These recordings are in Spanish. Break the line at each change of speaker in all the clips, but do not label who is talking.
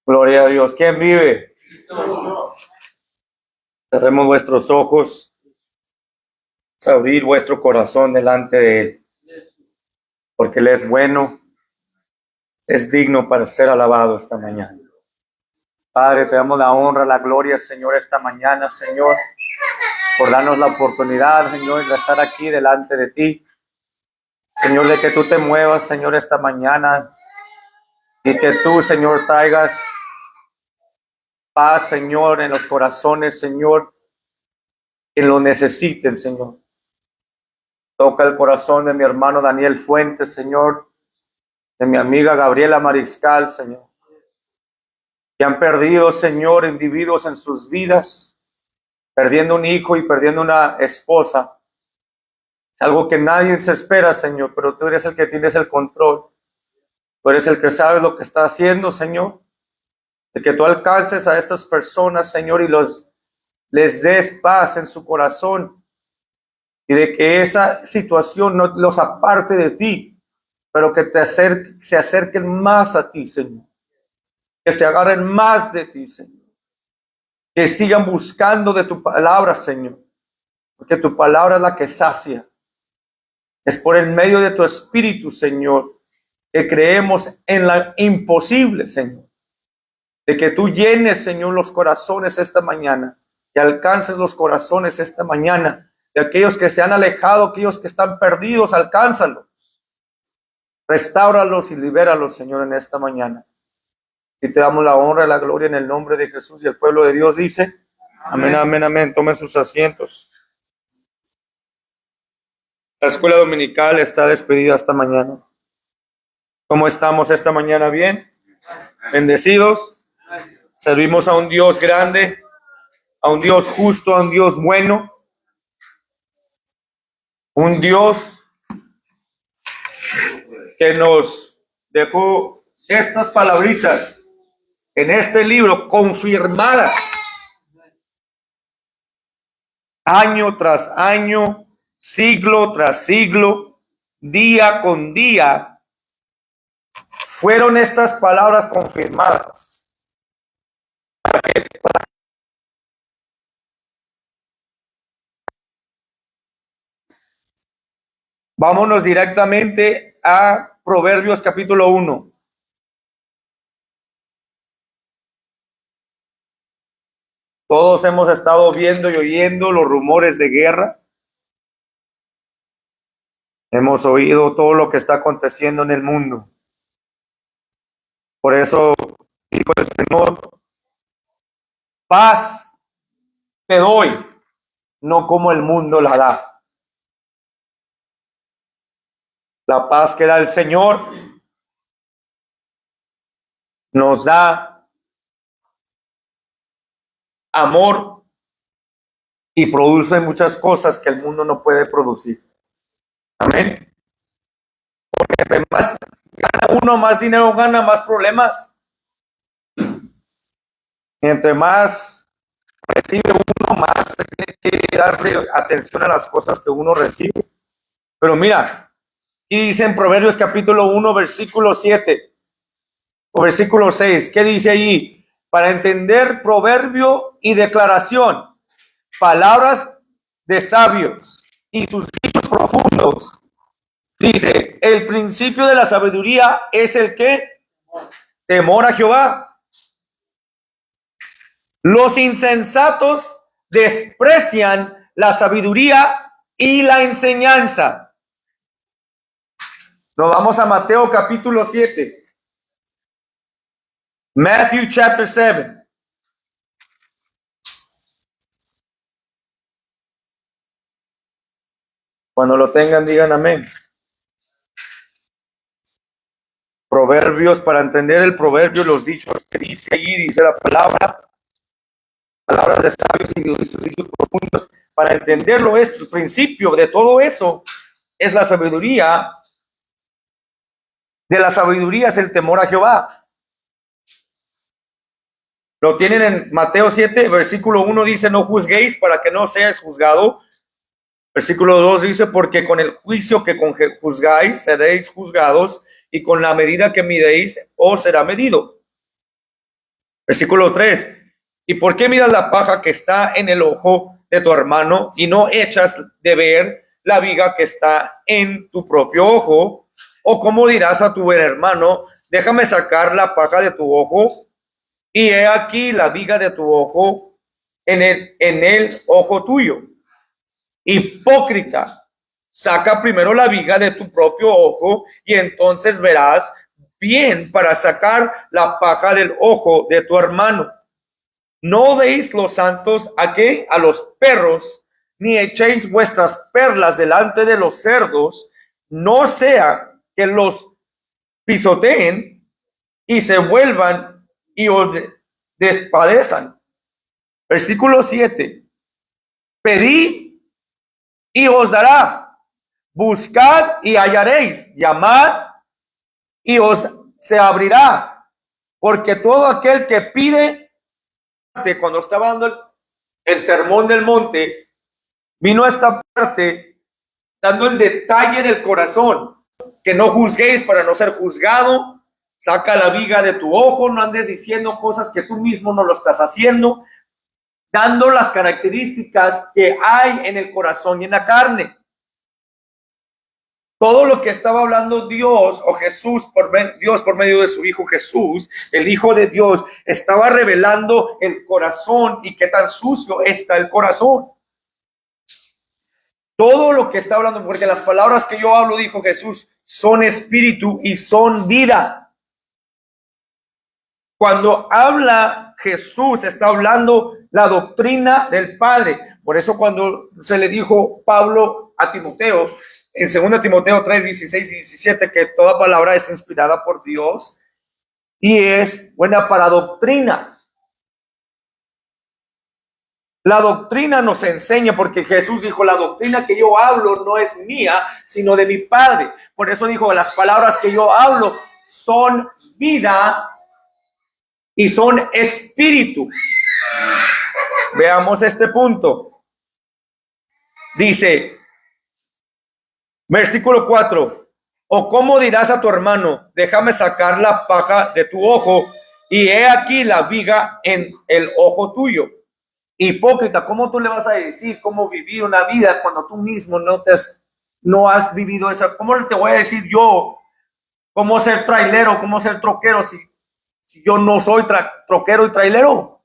Gloria a Dios. ¿Quién vive? Cerremos vuestros ojos, abrir vuestro corazón delante de Él, porque Él es bueno, es digno para ser alabado esta mañana. Padre, te damos la honra, la gloria, Señor, esta mañana, Señor, por darnos la oportunidad, Señor, de estar aquí delante de ti. Señor, de que tú te muevas, Señor, esta mañana y que tú, Señor, traigas paz, Señor, en los corazones, Señor, que lo necesiten, Señor. Toca el corazón de mi hermano Daniel Fuentes, Señor, de mi amiga Gabriela Mariscal, Señor, que han perdido, Señor, individuos en sus vidas, perdiendo un hijo y perdiendo una esposa. Es algo que nadie se espera, Señor, pero tú eres el que tienes el control. Tú eres el que sabe lo que está haciendo, Señor. De que tú alcances a estas personas, Señor, y les des paz en su corazón. Y de que esa situación no los aparte de ti, pero que se acerquen más a ti, Señor. Que se agarren más de ti, Señor. Que sigan buscando de tu palabra, Señor. Porque tu palabra es la que sacia. Es por el medio de tu Espíritu, Señor, que creemos en la imposible, Señor. De que tú llenes, Señor, los corazones esta mañana. Que alcances los corazones esta mañana. De aquellos que se han alejado, aquellos que están perdidos, alcánzalos. Restáuralos y libéralos, Señor, en esta mañana. Y te damos la honra y la gloria en el nombre de Jesús. Y el pueblo de Dios dice, amén, amén, amén. Tomen sus asientos. La escuela dominical está despedida esta mañana. ¿Cómo estamos esta mañana? ¿Bien? ¿Bendecidos? Servimos a un Dios grande, a un Dios justo, a un Dios bueno. Un Dios que nos dejó estas palabritas en este libro confirmadas año tras año, siglo tras siglo, día con día, fueron estas palabras confirmadas. Vámonos directamente a Proverbios capítulo 1. Todos hemos estado viendo y oyendo los rumores de guerra. Hemos oído todo lo que está aconteciendo en el mundo. Por eso dijo el Señor, paz te doy, no como el mundo la da. La paz que da el Señor nos da amor y produce muchas cosas que el mundo no puede producir. Amén. Porque entre más gana uno, más dinero gana, más problemas. Y entre más recibe uno, más tiene que darle atención a las cosas que uno recibe. Pero mira, y dice en Proverbios capítulo 1, versículo 7 o versículo 6, ¿qué dice allí? Para entender proverbio y declaración, palabras de sabios y sus dichos profundos. Dice, el principio de la sabiduría es el que temor a Jehová. Los insensatos desprecian la sabiduría y la enseñanza. Nos vamos a Mateo capítulo 7. Matthew chapter 7. Cuando lo tengan, digan amén. Proverbios, para entender el proverbio, los dichos que dice allí, dice la palabra, palabras de sabios y sus dichos profundos. Para entenderlo, esto, el principio de todo eso es la sabiduría. De la sabiduría es el temor a Jehová. Lo tienen en Mateo 7, versículo 1 dice, no juzguéis para que no seáis juzgado. Versículo 2 dice, porque con el juicio que juzgáis seréis juzgados, y con la medida que midéis os será medido. Versículo 3. ¿Y por qué miras la paja que está en el ojo de tu hermano y no echas de ver la viga que está en tu propio ojo? ¿O cómo dirás a tu hermano, déjame sacar la paja de tu ojo, y he aquí la viga de tu ojo en el ojo tuyo? Hipócrita, saca primero la viga de tu propio ojo y entonces verás bien para sacar la paja del ojo de tu hermano. No deis los santos a qué, a los perros, ni echéis vuestras perlas delante de los cerdos, no sea que los pisoteen y se vuelvan y os despadezcan. Versículo 7. Pedid y os dará, buscad y hallaréis, llamad y os se abrirá, porque todo aquel que pide, cuando estaba dando el sermón del monte, vino a esta parte dando el detalle del corazón, que no juzguéis para no ser juzgado, saca la viga de tu ojo, no andes diciendo cosas que tú mismo no lo estás haciendo, dando las características que hay en el corazón y en la carne. Todo lo que estaba hablando Dios o Jesús, Dios por medio de su Hijo Jesús, el Hijo de Dios, estaba revelando el corazón y qué tan sucio está el corazón. Todo lo que está hablando, porque las palabras que yo hablo, dijo Jesús, son espíritu y son vida. Cuando habla Jesús, está hablando la doctrina del Padre. Por eso cuando se le dijo Pablo a Timoteo, en 2 Timoteo 3, 16 y 17, que toda palabra es inspirada por Dios y es buena para doctrina. La doctrina nos enseña, porque Jesús dijo, la doctrina que yo hablo no es mía, sino de mi Padre. Por eso dijo, las palabras que yo hablo son vida y son espíritu. Veamos este punto. Dice, versículo 4, o cómo dirás a tu hermano, déjame sacar la paja de tu ojo, y he aquí la viga en el ojo tuyo. Hipócrita, ¿cómo tú le vas a decir cómo vivir una vida cuando tú mismo no has vivido esa? ¿Cómo te voy a decir yo cómo ser trailero, cómo ser troquero si yo no soy troquero y trailero?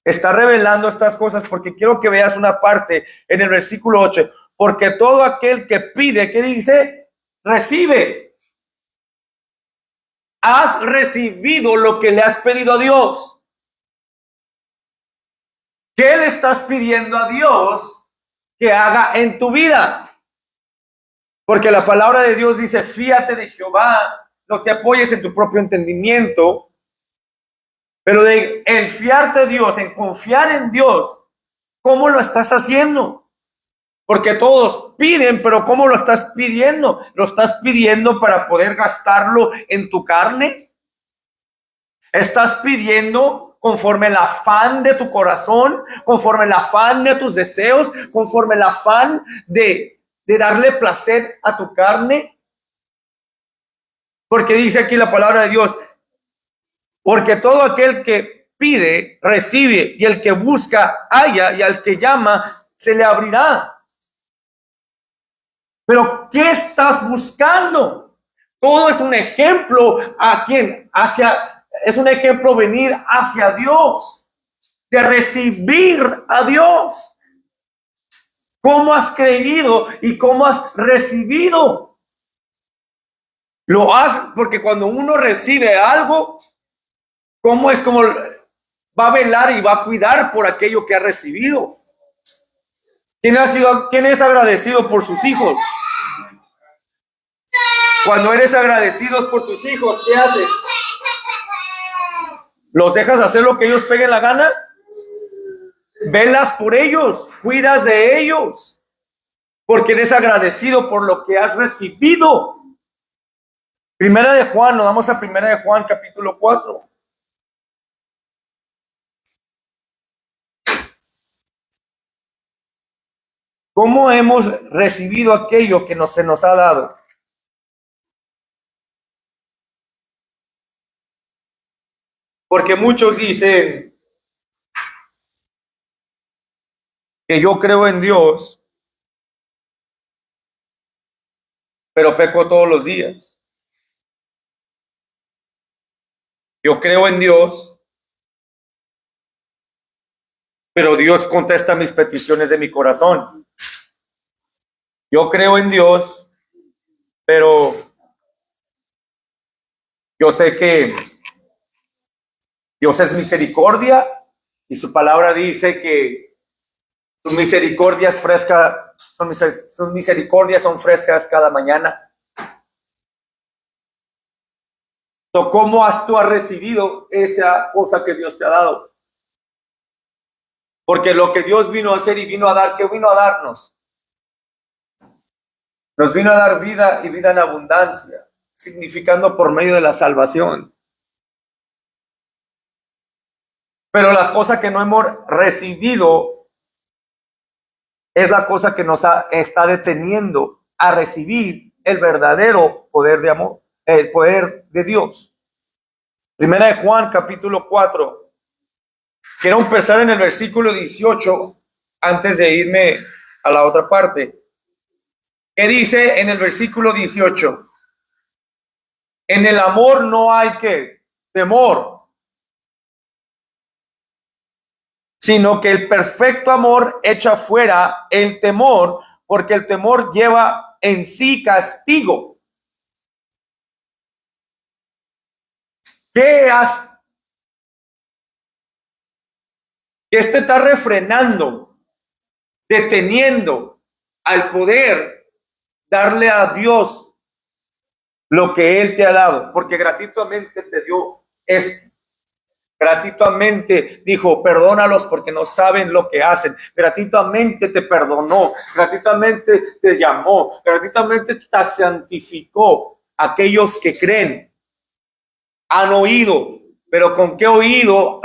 Está revelando estas cosas porque quiero que veas una parte en el versículo 8. Porque todo aquel que pide, ¿qué dice? Recibe. Has recibido lo que le has pedido a Dios. ¿Qué le estás pidiendo a Dios que haga en tu vida? Porque la palabra de Dios dice, fíate de Jehová, no te apoyes en tu propio entendimiento, pero en fiarte a Dios, en confiar en Dios, ¿cómo lo estás haciendo? Porque todos piden, pero ¿cómo lo estás pidiendo? ¿Lo estás pidiendo para poder gastarlo en tu carne? ¿Estás pidiendo conforme el afán de tu corazón, conforme el afán de tus deseos, conforme el afán de darle placer a tu carne? Porque dice aquí la palabra de Dios, porque todo aquel que pide, recibe, y el que busca, halla, y al que llama, se le abrirá. Pero ¿qué estás buscando? Todo es un ejemplo a quién, es un ejemplo venir hacia Dios, de recibir a Dios. ¿Cómo has creído y cómo has recibido? Lo has, porque cuando uno recibe algo, ¿cómo es como va a velar y va a cuidar por aquello que ha recibido? ¿Quién es agradecido por sus hijos? Cuando eres agradecido por tus hijos, ¿qué haces? ¿Los dejas hacer lo que ellos peguen la gana? Velas por ellos, cuidas de ellos, porque eres agradecido por lo que has recibido. Primera de Juan, nos vamos a Primera de Juan, capítulo 4. ¿Cómo hemos recibido aquello que se nos ha dado? Porque muchos dicen que yo creo en Dios, pero peco todos los días. Yo creo en Dios, pero Dios contesta mis peticiones de mi corazón. Yo creo en Dios, pero yo sé que Dios es misericordia y su palabra dice que sus misericordias sus misericordias son frescas cada mañana. ¿Cómo tú has recibido esa cosa que Dios te ha dado? Porque lo que Dios vino a hacer y vino a dar, ¿qué vino a darnos? Nos vino a dar vida y vida en abundancia, significando por medio de la salvación. Pero la cosa que no hemos recibido es la cosa que nos está deteniendo a recibir el verdadero poder de amor, el poder de Dios. Primera de Juan, capítulo 4. Quiero empezar en el versículo 18 antes de irme a la otra parte. ¿Qué dice en el versículo 18? En el amor no hay que temor, sino que el perfecto amor echa fuera el temor, porque el temor lleva en sí castigo. ¿Qué te está refrenando, deteniendo al poder darle a Dios lo que Él te ha dado? Porque gratuitamente te dio esto. Gratuitamente dijo, perdónalos porque no saben lo que hacen. Gratuitamente te perdonó, gratuitamente te llamó, gratuitamente te santificó. Aquellos que creen han oído, pero ¿con qué oído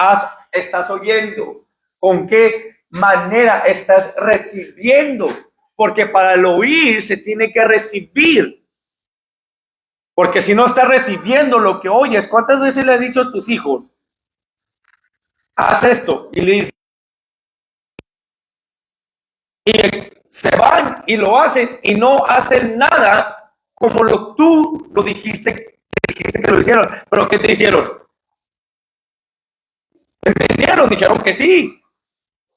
estás oyendo? ¿Con qué manera estás recibiendo? Porque para el oír se tiene que recibir. Porque si no estás recibiendo lo que oyes, ¿cuántas veces le has dicho a tus hijos? Haz esto, y le dice, y se van y lo hacen y no hacen nada como tú lo dijiste que lo hicieron. Pero ¿qué te hicieron? ¿Entendieron? Dijeron que sí.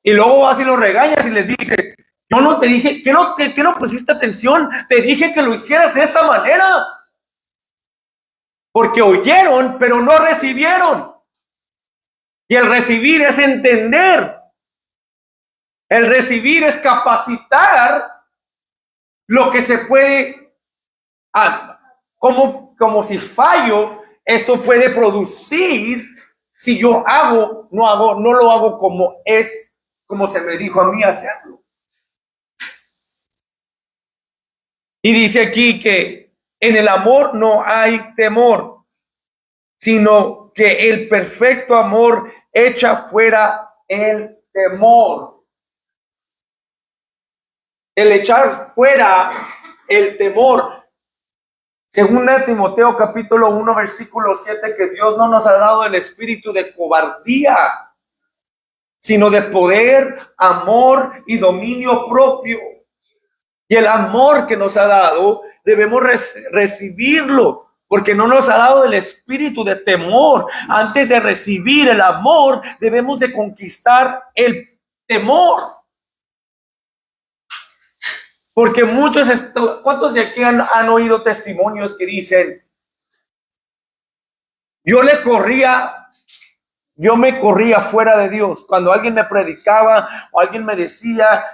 Y luego vas y los regañas y les dices, yo no te dije, que no pusiste atención, te dije que lo hicieras de esta manera. Porque oyeron, pero no recibieron. Y el recibir es entender. El recibir es capacitar lo que se puede, como si fallo, esto puede producir, si yo no lo hago como se me dijo a mí hacerlo. Y dice aquí que en el amor no hay temor, sino que el perfecto amor echa fuera el temor. El echar fuera el temor. Según Timoteo capítulo 1 versículo 7, que Dios no nos ha dado el espíritu de cobardía, sino de poder, amor y dominio propio. Y el amor que nos ha dado debemos recibirlo, porque no nos ha dado el espíritu de temor. Antes de recibir el amor, debemos de conquistar el temor. Porque ¿cuántos de aquí han oído testimonios que dicen, yo me corría fuera de Dios? Cuando alguien me predicaba o alguien me decía,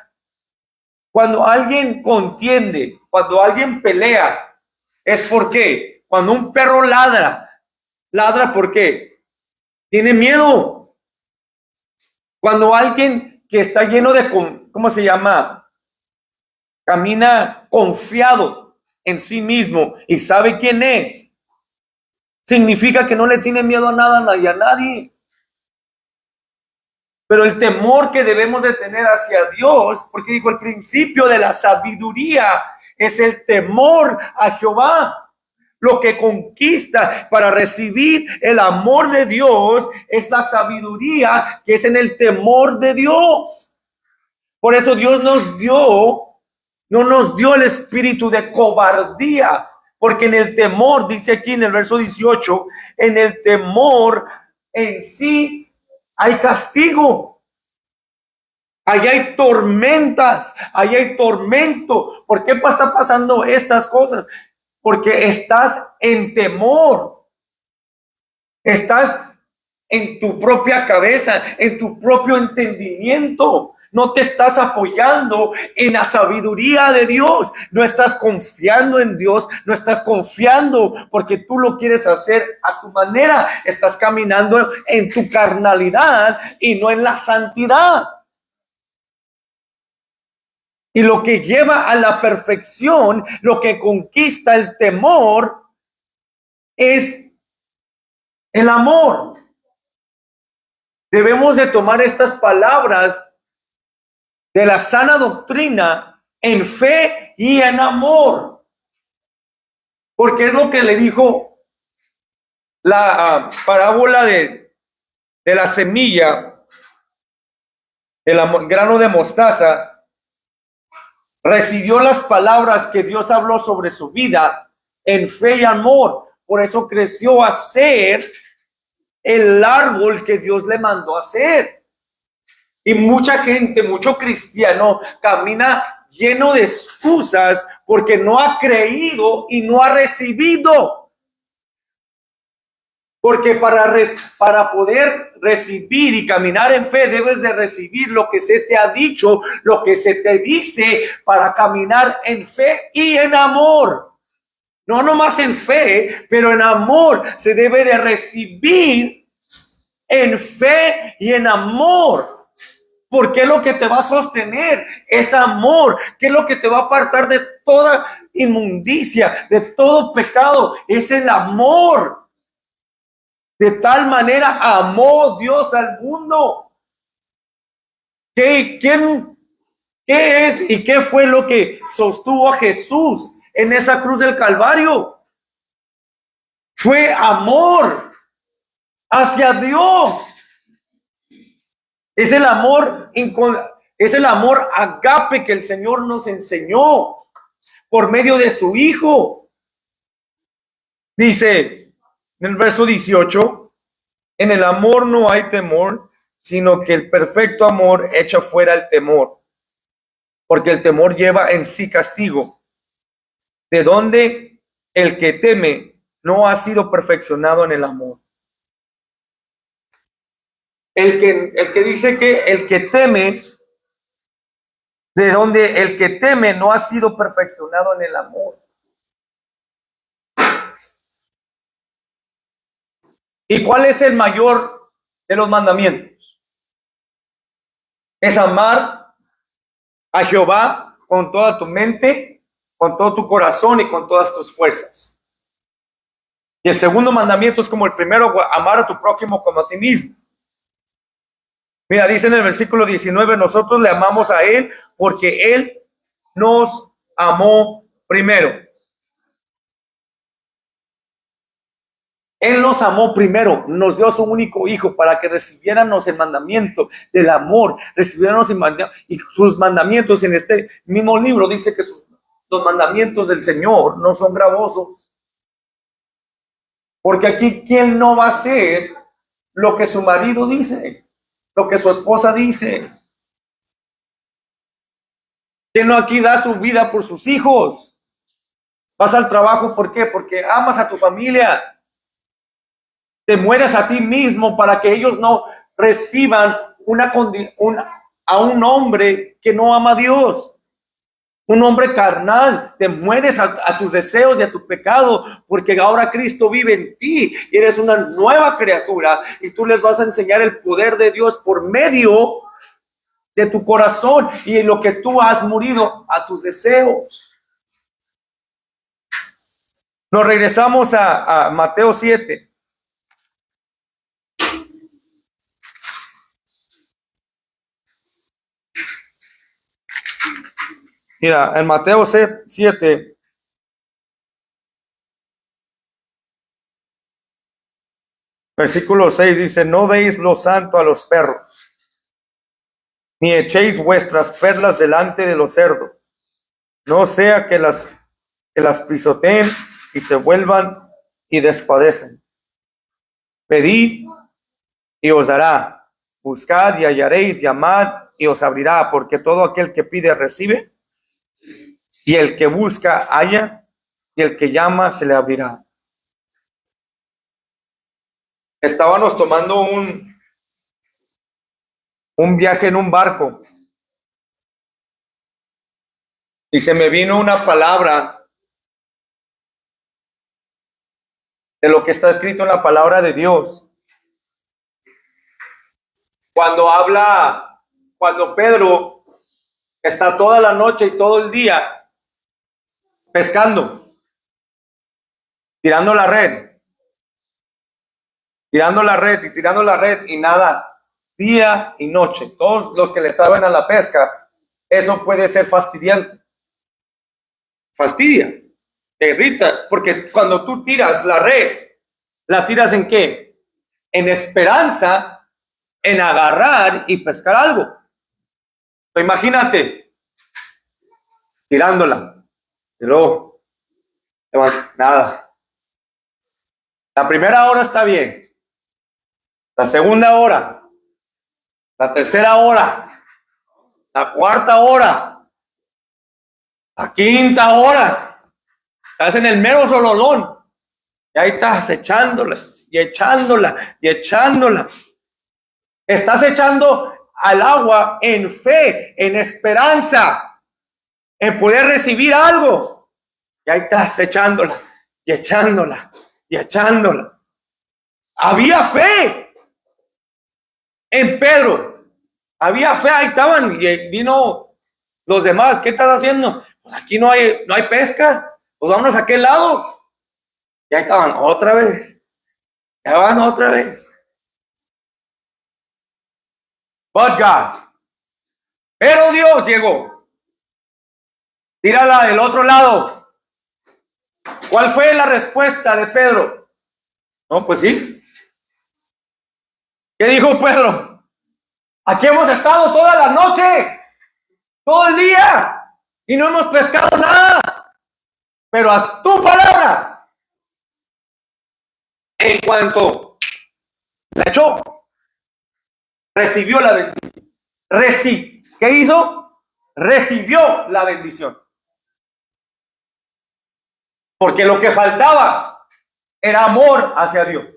cuando alguien contiende, cuando alguien pelea, es porque cuando un perro ladra porque tiene miedo. Cuando alguien que está lleno de, ¿cómo se llama? Camina confiado en sí mismo y sabe quién es, significa que no le tiene miedo a nada y a nadie. Pero el temor que debemos de tener hacia Dios, porque dijo, el principio de la sabiduría es el temor a Jehová. Lo que conquista para recibir el amor de Dios es la sabiduría que es en el temor de Dios. Por eso Dios no nos dio el espíritu de cobardía, porque en el temor, dice aquí en el verso 18, en el temor en sí hay castigo. Allá hay tormentas, allá hay tormento. ¿Por qué está pasando estas cosas? Porque estás en temor. Estás en tu propia cabeza, en tu propio entendimiento. No te estás apoyando en la sabiduría de Dios. No estás confiando en Dios. No estás confiando porque tú lo quieres hacer a tu manera. Estás caminando en tu carnalidad y no en la santidad. Y lo que lleva a la perfección, lo que conquista el temor, es el amor. Debemos de tomar estas palabras de la sana doctrina en fe y en amor. Porque es lo que le dijo la parábola de la semilla, el grano de mostaza. Recibió las palabras que Dios habló sobre su vida en fe y amor. Por eso creció a ser el árbol que Dios le mandó a hacer. Y mucha gente, mucho cristiano, camina lleno de excusas porque no ha creído y no ha recibido. Porque para poder recibir y caminar en fe, debes de recibir lo que se te ha dicho, lo que se te dice para caminar en fe y en amor. No nomás en fe, pero en amor se debe de recibir en fe y en amor. Porque lo que te va a sostener es amor. ¿Qué es lo que te va a apartar de toda inmundicia, de todo pecado? Es el amor. De tal manera amó Dios al mundo. ¿Qué es y qué fue lo que sostuvo a Jesús en esa cruz del Calvario? Fue amor hacia Dios. Es el amor agape que el Señor nos enseñó por medio de su Hijo. Dice en el verso 18, en el amor no hay temor, sino que el perfecto amor echa fuera el temor, porque el temor lleva en sí castigo, de donde el que teme no ha sido perfeccionado en el amor. El que dice que el que teme, de donde el que teme no ha sido perfeccionado en el amor. ¿Y cuál es el mayor de los mandamientos? Es amar a Jehová con toda tu mente, con todo tu corazón y con todas tus fuerzas. Y el segundo mandamiento es como el primero, amar a tu prójimo como a ti mismo. Mira, dice en el versículo 19, nosotros le amamos a Él porque Él nos amó primero. Él nos amó primero, nos dio a su único hijo para que recibiéramos el mandamiento del amor, recibiéramos y sus mandamientos. En este mismo libro dice que los mandamientos del Señor no son gravosos. Porque aquí, ¿quién no va a hacer lo que su marido dice, lo que su esposa dice? ¿Quién no aquí da su vida por sus hijos? Vas al trabajo, ¿por qué? Porque amas a tu familia. Te mueres a ti mismo para que ellos no reciban a un hombre que no ama a Dios, un hombre carnal. Te mueres a tus deseos y a tu pecado, porque ahora Cristo vive en ti y eres una nueva criatura y tú les vas a enseñar el poder de Dios por medio de tu corazón y en lo que tú has morido a tus deseos. Nos regresamos a Mateo 7. Mira, en Mateo 7, Versículo 6 dice, no deis lo santo a los perros, ni echéis vuestras perlas delante de los cerdos, no sea que las pisoteen y se vuelvan y despadecen. Pedid y os dará, buscad y hallaréis, llamad y os abrirá, porque todo aquel que pide recibe, y el que busca halla, y el que llama se le abrirá. Estábamos tomando un viaje en un barco y se me vino una palabra de lo que está escrito en la palabra de Dios. Cuando Pedro está toda la noche y todo el día pescando, tirando la red y nada, día y noche. Todos los que le saben a la pesca, eso puede ser fastidiante. Fastidia, te irrita, porque cuando tú tiras la red, ¿la tiras en qué? En esperanza, en agarrar y pescar algo. Pero imagínate, tirándola, y luego, nada. La primera hora está bien, la segunda hora, la tercera hora, la cuarta hora, la quinta hora, estás en el mero sololón, y ahí estás echándola, y echándola, y echándola. Estás echando al agua en fe, en esperanza, en poder recibir algo. Y ahí estás echándola, y echándola, y echándola. Había fe en Pedro. Había fe, ahí estaban, y vino los demás. ¿Qué estás haciendo? Pues aquí no hay pesca. Pues vámonos a aquel lado. Y ahí estaban otra vez. Ya van otra vez. But God. Pero Dios llegó. Tírala del otro lado. ¿Cuál fue la respuesta de Pedro? No, pues sí. ¿Qué dijo Pedro? Aquí hemos estado toda la noche, todo el día, y no hemos pescado nada. Pero a tu palabra, en cuanto la echó, recibió la bendición. ¿Qué hizo? Recibió la bendición. Porque lo que faltaba era amor hacia Dios.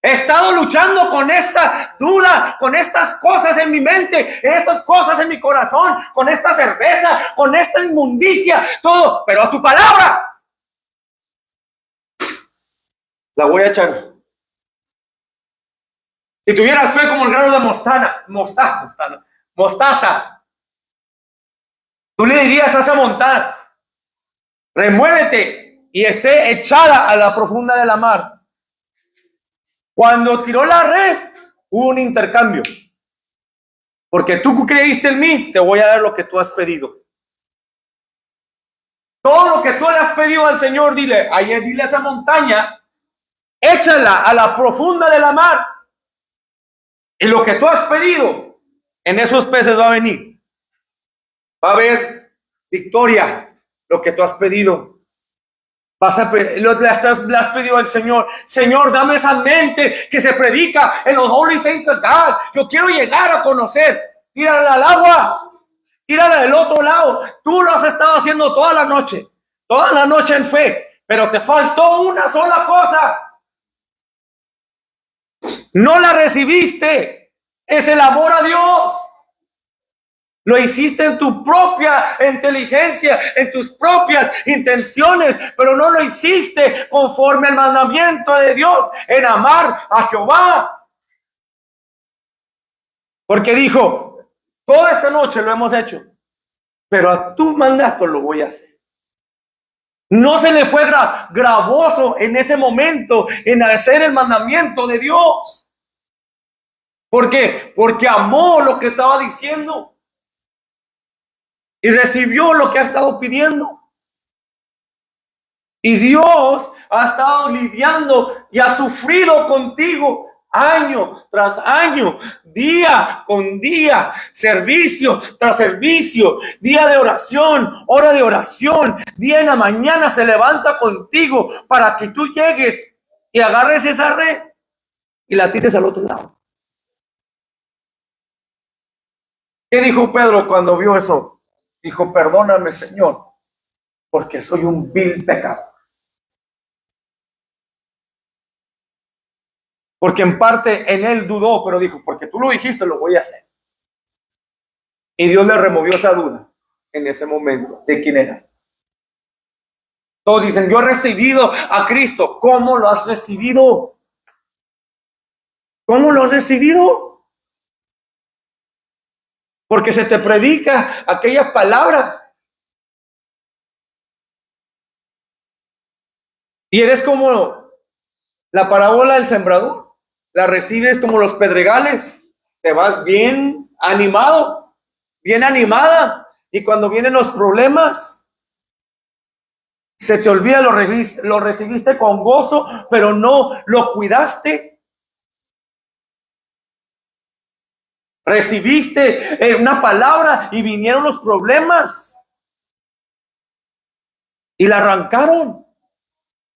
He estado luchando con esta duda, con estas cosas en mi mente, estas cosas en mi corazón, con esta cerveza, con esta inmundicia, todo. Pero a tu palabra la voy a echar. Si tuvieras fe como el grano de mostaza, tú le dirías a esa montaña, remuévete y esté echada a la profunda de la mar. Cuando tiró la red, hubo un intercambio. Porque tú creíste en mí, te voy a dar lo que tú has pedido. Todo lo que tú le has pedido al Señor, dile a esa montaña, échala a la profunda de la mar. Y lo que tú has pedido, en esos peces va a venir. Va a haber victoria, lo que tú has pedido. Le has pedido al Señor, Señor, dame esa mente que se predica en los Holy Saints of God. Yo quiero llegar a conocer. Tírala al agua, tírala del otro lado. Tú lo has estado haciendo toda la noche en fe, pero te faltó una sola cosa. No la recibiste. Es el amor a Dios. Lo hiciste en tu propia inteligencia, en tus propias intenciones, pero no lo hiciste conforme al mandamiento de Dios, en amar a Jehová. Porque dijo, toda esta noche lo hemos hecho, pero a tu mandato lo voy a hacer. No se le fue gravoso en ese momento en hacer el mandamiento de Dios. ¿Por qué? Porque amó lo que estaba diciendo. Y recibió lo que ha estado pidiendo. Y Dios ha estado lidiando y ha sufrido contigo año tras año, día con día, servicio tras servicio, día de oración, hora de oración, día en la mañana se levanta contigo para que tú llegues y agarres esa red y la tires al otro lado. ¿Qué dijo Pedro cuando vio eso? Dijo, perdóname, Señor, porque soy un vil pecador. Porque en parte en él dudó, pero dijo, porque tú lo dijiste, lo voy a hacer. Y Dios le removió esa duda en ese momento de quién era. Todos dicen, yo he recibido a Cristo. ¿Cómo lo has recibido? ¿Cómo lo has recibido? Porque se te predica aquella palabra. Y eres como la parábola del sembrador. La recibes como los pedregales. Te vas bien animado, bien animada. Y cuando vienen los problemas, se te olvida, lo recibiste con gozo, pero no lo cuidaste. Recibiste una palabra y vinieron los problemas y la arrancaron.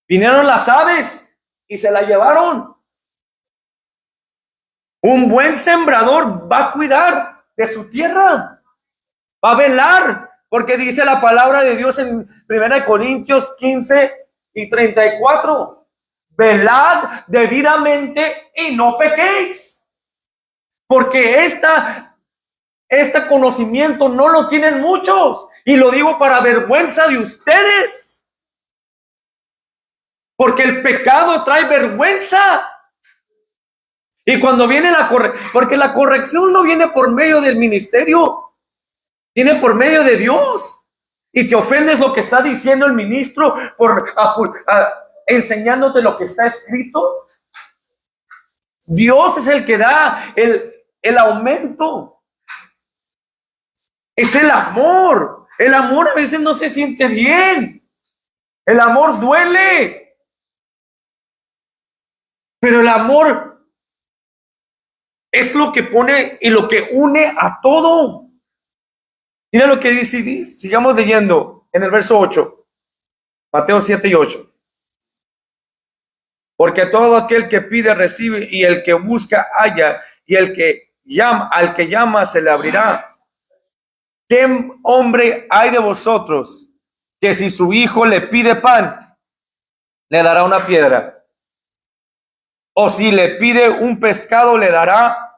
Vinieron las aves y se la llevaron. Un buen sembrador va a cuidar de su tierra, va a velar, porque dice la palabra de Dios en 1 Corintios 15:34. Velad debidamente y no pequéis. Porque este conocimiento no lo tienen muchos. Y lo digo para vergüenza de ustedes. Porque el pecado trae vergüenza. Y cuando viene porque la corrección no viene por medio del ministerio, viene por medio de Dios. Y te ofendes lo que está diciendo el ministro por enseñándote lo que está escrito. Dios es el que da el aumento. Es el amor. El amor a veces no se siente bien. El amor duele. Pero el amor es lo que pone y lo que une a todo. Mira lo que dice, sigamos leyendo en el verso 8. Mateo 7:8. Porque todo aquel que pide recibe, y el que busca halla, y al que llama se le abrirá. ¿Qué hombre hay de vosotros que si su hijo le pide pan, le dará una piedra? O si le pide un pescado, le dará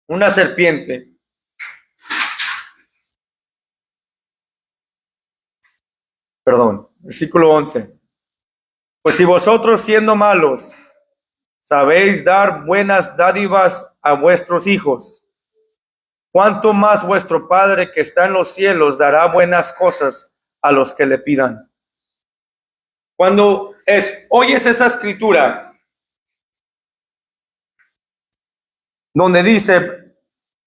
una serpiente. Perdón, versículo 11. Pues si vosotros siendo malos sabéis dar buenas dádivas a vuestros hijos, ¿cuánto más vuestro Padre que está en los cielos dará buenas cosas a los que le pidan? Cuando oyes esa escritura donde dice,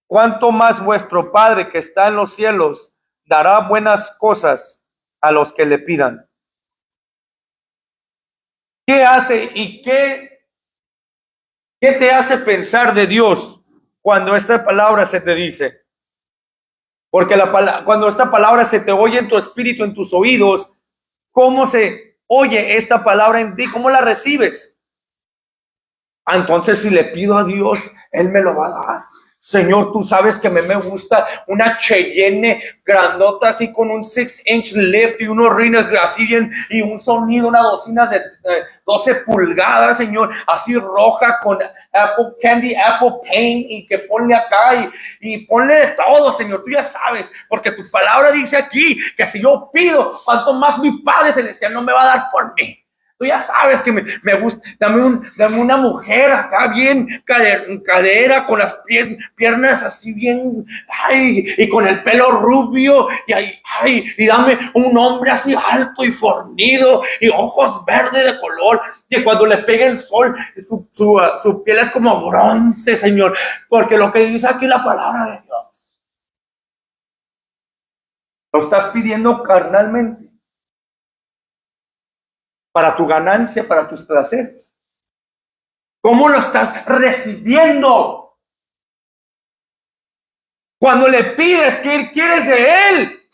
¿cuánto más vuestro Padre que está en los cielos dará buenas cosas a los que le pidan? ¿Qué hace y qué te hace pensar de Dios cuando esta palabra se te dice? Porque cuando esta palabra se te oye en tu espíritu, en tus oídos, ¿cómo se oye esta palabra en ti? ¿Cómo la recibes? Entonces, si le pido a Dios, Él me lo va a dar. Señor, tú sabes que me gusta una Cheyenne grandota así con un 6-inch lift y unos rines así bien y un sonido, una docena de 12 pulgadas, Señor, así roja con Apple Candy, Apple Paint y que ponle acá y ponle de todo, Señor, tú ya sabes, porque tu palabra dice aquí que si yo pido, cuanto más mi Padre Celestial no me va a dar por mí. Tú ya sabes que me gusta, dame una mujer acá bien cadera con las piernas así bien, y con el pelo rubio, y dame un hombre así alto y fornido, y ojos verdes de color, que cuando le pegue el sol, su piel es como bronce, Señor, porque lo que dice aquí la palabra de Dios, lo estás pidiendo carnalmente. para tu ganancia, para tus placeres. ¿Cómo lo estás recibiendo? Cuando le pides que quieres de Él.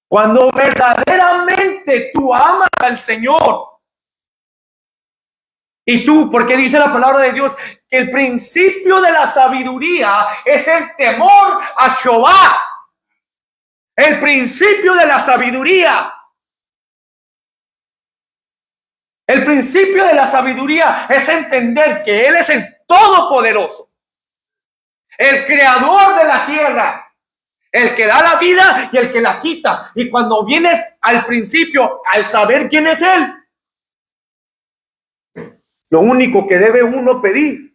Cuando verdaderamente tú amas al Señor. Y tú, porque dice la palabra de Dios que el principio de la sabiduría es el temor a Jehová. El principio de la sabiduría. El principio de la sabiduría es entender que Él es el Todopoderoso, el creador de la tierra, el que da la vida y el que la quita. Y cuando vienes al principio, al saber quién es Él, lo único que debe uno pedir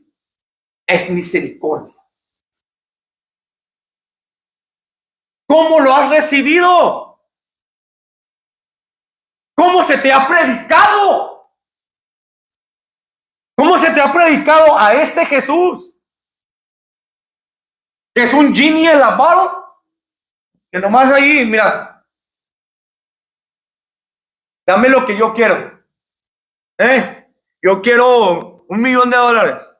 es misericordia. ¿Cómo lo has recibido? ¿Cómo se te ha predicado? ¿Cómo se te ha predicado a este Jesús? Que es un genie en la bottle, que nomás ahí, mira, dame lo que yo quiero. Yo quiero $1,000,000.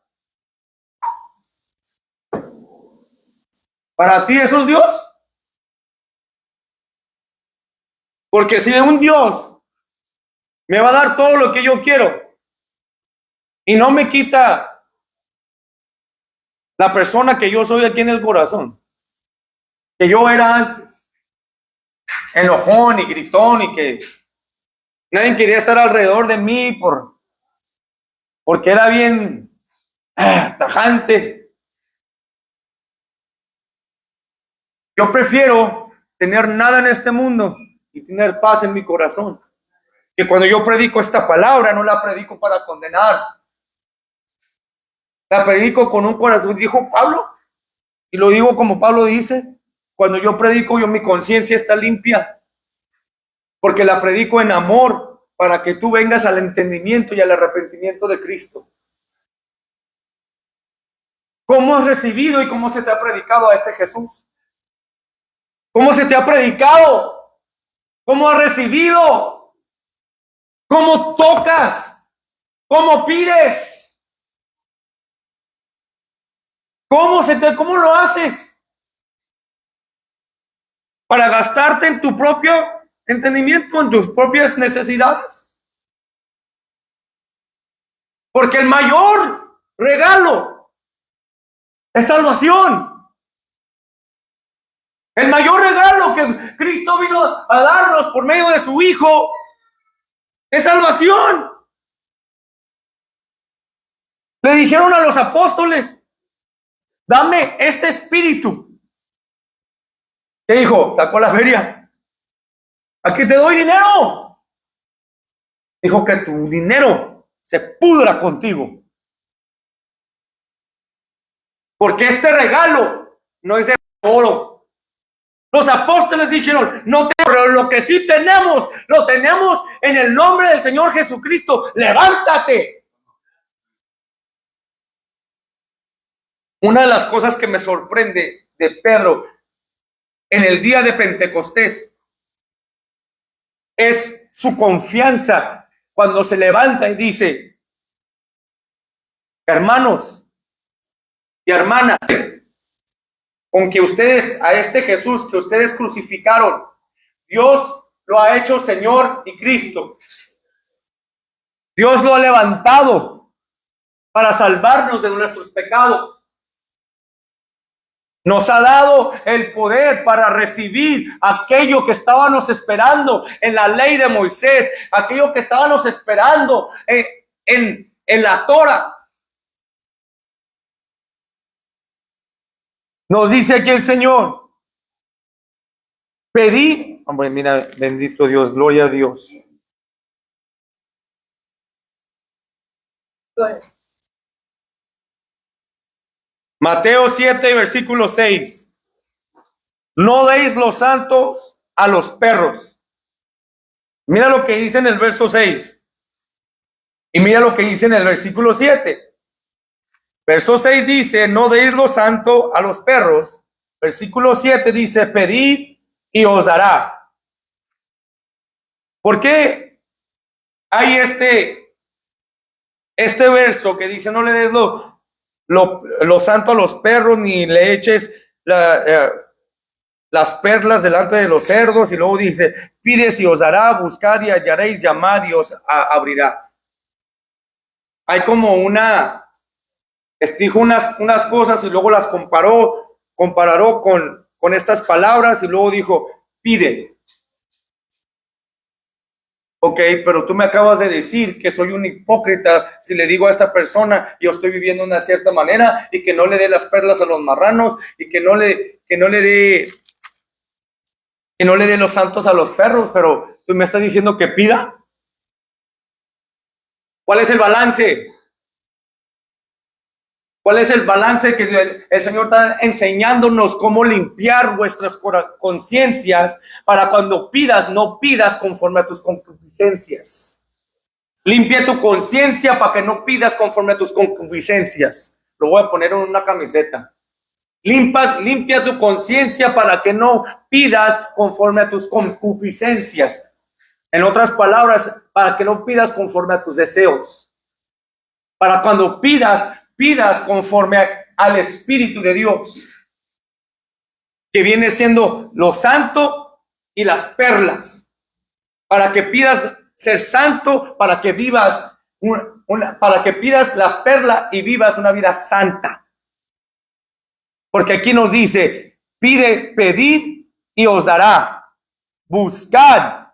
¿Para ti eso es Dios? Porque si un Dios me va a dar todo lo que yo quiero y no me quita la persona que yo soy aquí en el corazón, que yo era antes, enojón y gritón y que nadie quería estar alrededor de mí porque era bien tajante. Yo prefiero tener nada en este mundo y tener paz en mi corazón. Que cuando yo predico esta palabra, no la predico para condenar. La predico con un corazón, dijo Pablo, y lo digo como Pablo dice, cuando yo predico, mi conciencia está limpia, porque la predico en amor, para que tú vengas al entendimiento y al arrepentimiento de Cristo. ¿Cómo has recibido y cómo se te ha predicado a este Jesús? ¿Cómo se te ha predicado? ¿Cómo has recibido? ¿Cómo tocas? ¿Cómo pides? ¿Cómo lo haces? Para gastarte en tu propio entendimiento, en tus propias necesidades. Porque el mayor regalo es salvación. El mayor regalo que Cristo vino a darnos por medio de su Hijo es salvación. Le dijeron a los apóstoles, dame este espíritu. ¿Qué dijo? Sacó la feria. Aquí te doy dinero. Dijo que tu dinero se pudra contigo. Porque este regalo no es de oro. Los apóstoles dijeron, no tenemos, pero lo que sí tenemos, lo tenemos en el nombre del Señor Jesucristo. Levántate. Una de las cosas que me sorprende de Pedro en el día de Pentecostés es su confianza cuando se levanta y dice, hermanos y hermanas, con que ustedes, a este Jesús que ustedes crucificaron, Dios lo ha hecho Señor y Cristo. Dios lo ha levantado para salvarnos de nuestros pecados. Nos ha dado el poder para recibir aquello que estábamos esperando en la ley de Moisés, aquello que estábamos esperando en la Torah. Nos dice aquí el Señor, pedí, hombre, mira, bendito Dios, gloria a Dios. Mateo 7, versículo 6. No deis los santos a los perros. Mira lo que dice en el verso 6. Y mira lo que dice en el versículo 7. Verso 6 dice, no deis lo santo a los perros. Versículo 7 dice, pedid y os dará. ¿Por qué hay este verso que dice: no le des lo santo a los perros, ni le eches las perlas delante de los cerdos? Y luego dice: pide y os dará, buscad y hallaréis, llamad y os abrirá. Hay como dijo unas cosas y luego las comparó con estas palabras y luego dijo: pide. Ok, pero tú me acabas de decir que soy un hipócrita si le digo a esta persona: yo estoy viviendo de una cierta manera, y que no le dé las perlas a los marranos, y que no le dé los santos a los perros, pero tú me estás diciendo que pida. ¿Cuál es el balance? ¿Cuál es el balance que el Señor está enseñándonos? Cómo limpiar vuestras conciencias para cuando pidas, no pidas conforme a tus concupiscencias. Limpia tu conciencia para que no pidas conforme a tus concupiscencias. Lo voy a poner en una camiseta. Limpia tu conciencia para que no pidas conforme a tus concupiscencias. En otras palabras, para que no pidas conforme a tus deseos. Para cuando pidas conforme al Espíritu de Dios, que viene siendo lo santo y las perlas. Para que pidas ser santo, para que vivas para que pidas la perla y vivas una vida santa. Porque aquí nos dice: pedid y os dará. Buscad.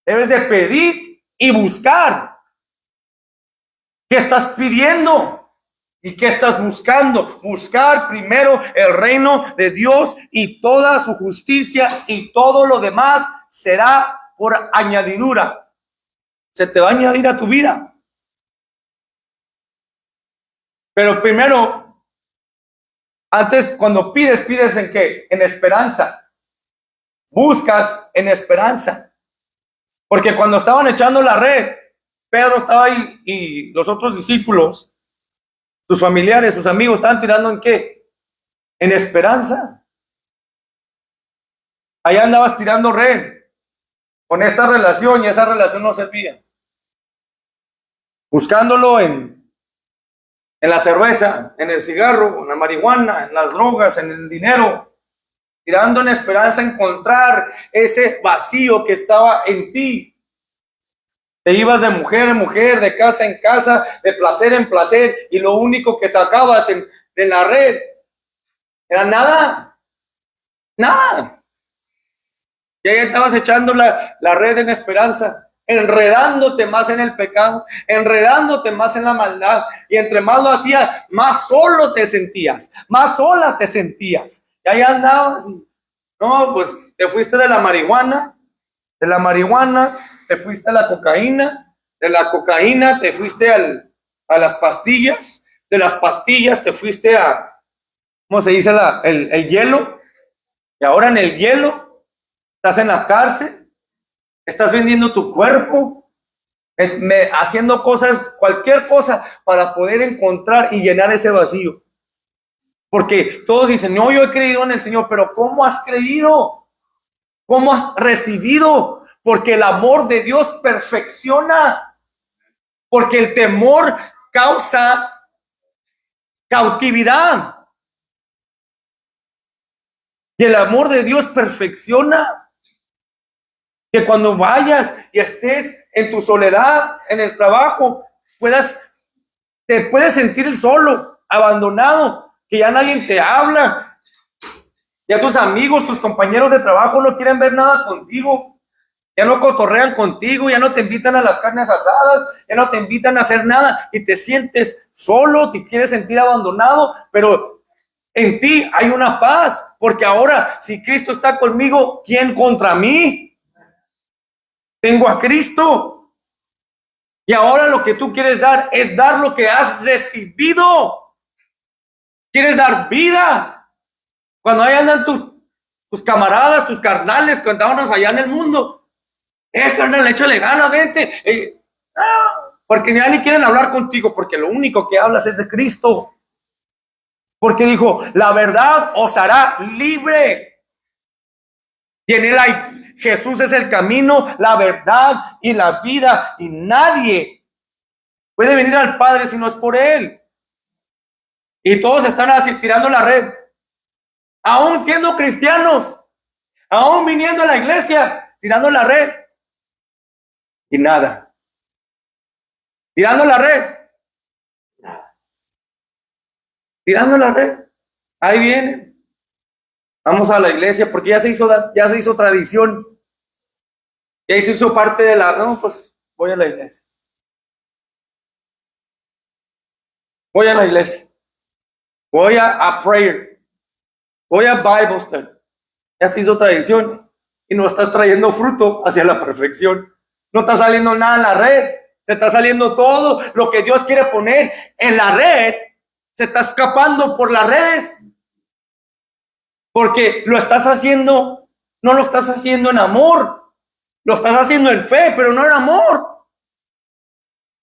Debes de pedir y buscar. ¿Qué estás pidiendo? ¿Y qué estás buscando? Buscar primero el reino de Dios y toda su justicia, y todo lo demás será por añadidura. Se te va a añadir a tu vida. Pero primero, antes, cuando pides ¿en qué? En esperanza. Buscas en esperanza. Porque cuando estaban echando la red, Pedro estaba ahí y los otros discípulos, sus familiares, sus amigos, estaban tirando ¿en qué? En esperanza. Allá andabas tirando red con esta relación, y esa relación no servía. Buscándolo en la cerveza, en el cigarro, en la marihuana, en las drogas, en el dinero, tirando en esperanza encontrar ese vacío que estaba en ti. Te ibas de mujer en mujer, de casa en casa, de placer en placer, y lo único que sacabas en la red era nada. Y ahí estabas echando la red en esperanza, enredándote más en el pecado, enredándote más en la maldad. Y entre más lo hacías, más solo te sentías, más sola te sentías. Y ahí andabas. No, pues te fuiste de la marihuana te fuiste a la cocaína, de la cocaína te fuiste a las pastillas, de las pastillas te fuiste a, ¿cómo se dice? El hielo. Y ahora en el hielo estás en la cárcel, estás vendiendo tu cuerpo, haciendo cosas, cualquier cosa para poder encontrar y llenar ese vacío. Porque todos dicen: no, yo he creído en el Señor. Pero ¿cómo has creído? ¿Cómo has recibido? Porque el amor de Dios perfecciona. Porque el temor causa cautividad. Y el amor de Dios perfecciona. Que cuando vayas y estés en tu soledad, en el trabajo, te puedes sentir solo, abandonado, que ya nadie te habla. Ya tus amigos, tus compañeros de trabajo no quieren ver nada contigo. Ya no cotorrean contigo, ya no te invitan a las carnes asadas, ya no te invitan a hacer nada, y te sientes solo, te quieres sentir abandonado. Pero en ti hay una paz, porque ahora, si Cristo está conmigo, ¿quién contra mí? Tengo a Cristo. Y ahora lo que tú quieres dar es dar lo que has recibido. Quieres dar vida. Cuando ahí andan tus camaradas, tus carnales, que andábamos allá en el mundo, carnal, échale ganas, vente. Porque ya ni quieren hablar contigo, porque lo único que hablas es de Cristo. Porque dijo: la verdad os hará libre. Y en él hay Jesús es el camino, la verdad y la vida, y nadie puede venir al Padre si no es por Él. Y todos están así tirando la red, aún siendo cristianos, aún viniendo a la iglesia, tirando la red y nada. Tirando la red, tirando la red. Ahí viene. Vamos a la iglesia porque ya se hizo tradición. Ya se hizo parte de la. No, pues voy a la iglesia. Voy a la iglesia. Voy a prayer. Voy a Bible study. Ya se hizo tradición y no estás trayendo fruto hacia la perfección. No está saliendo nada en la red. Se está saliendo todo lo que Dios quiere poner en la red. Se está escapando por las redes. Porque lo estás haciendo, no lo estás haciendo en amor. Lo estás haciendo en fe, pero no en amor.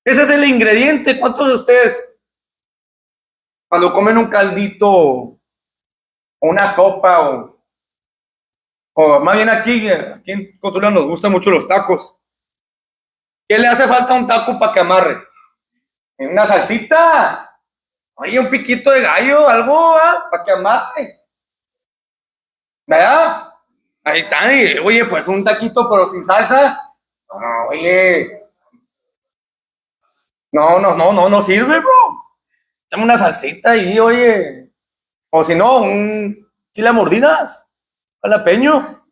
Ese es el ingrediente. ¿Cuántos de ustedes, cuando comen un caldito o una sopa o más bien aquí en Cotula nos gustan mucho los tacos? ¿Qué le hace falta a un taco para que amarre? Una salsita. Oye, un piquito de gallo, algo, para que amarre. ¿Verdad? Ahí está. Y, oye, pues un taquito pero sin salsa. No, oye. No sirve, bro. Échame una salsita ahí, oye. O si no, un chile a mordidas, jalapeño.